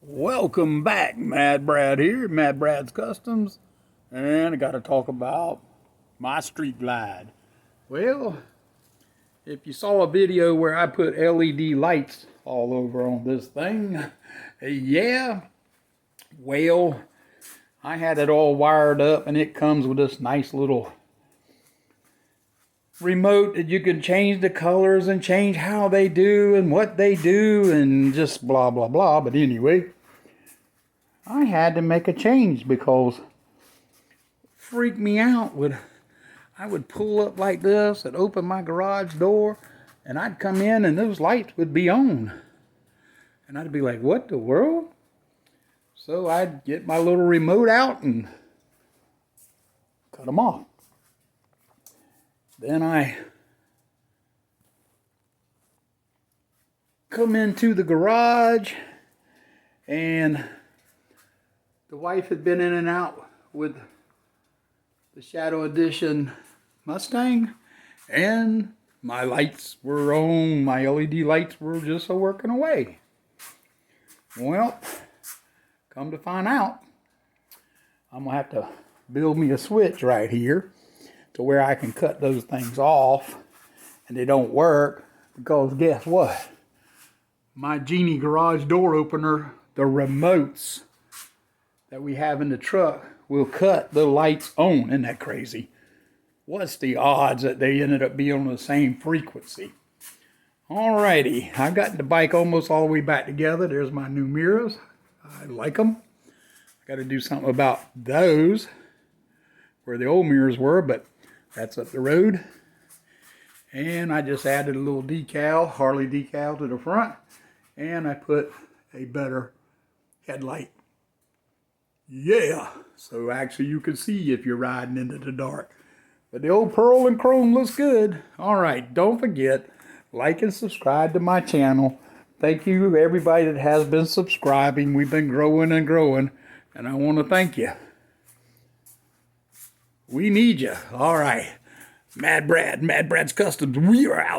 Welcome back, Mad Brad here, Mad Brad's Customs, and I got to talk about my Street Glide. Well, if you saw a video where I put LED lights all over on this thing, yeah, well, I had it all wired up, and it comes with this nice little remote that you can change the colors and change how they do and what they do and just blah blah blah. But anyway, I had to make a change because it freaked me out. I would pull up like this and open my garage door, and I'd come in and those lights would be on, and I'd be like, what the world? So I'd get my little remote out and cut them off. Then I come into the garage, and the wife had been in and out with the Shadow Edition Mustang, and my lights were on, my LED lights were just working away. Well, come to find out, I'm going to have to build me a switch right here to where I can cut those things off, and they don't work because guess what? My Genie garage door opener, the remotes that we have in the truck will cut the lights on. Isn't that crazy? What's the odds that they ended up being on the same frequency? Alrighty, I got the bike almost all the way back together. There's my new mirrors. I like them. I got to do something about those where the old mirrors were, but that's up the road. And I just added a little decal, Harley decal to the front, and I put a better headlight. Yeah, so actually you can see if you're riding into the dark. But the old pearl and chrome looks good. All right, don't forget, like and subscribe to my channel. Thank you everybody that has been subscribing. We've been growing and growing, and I want to thank you. We need you. All right, Mad Brad, Mad Brad's Customs, we are out.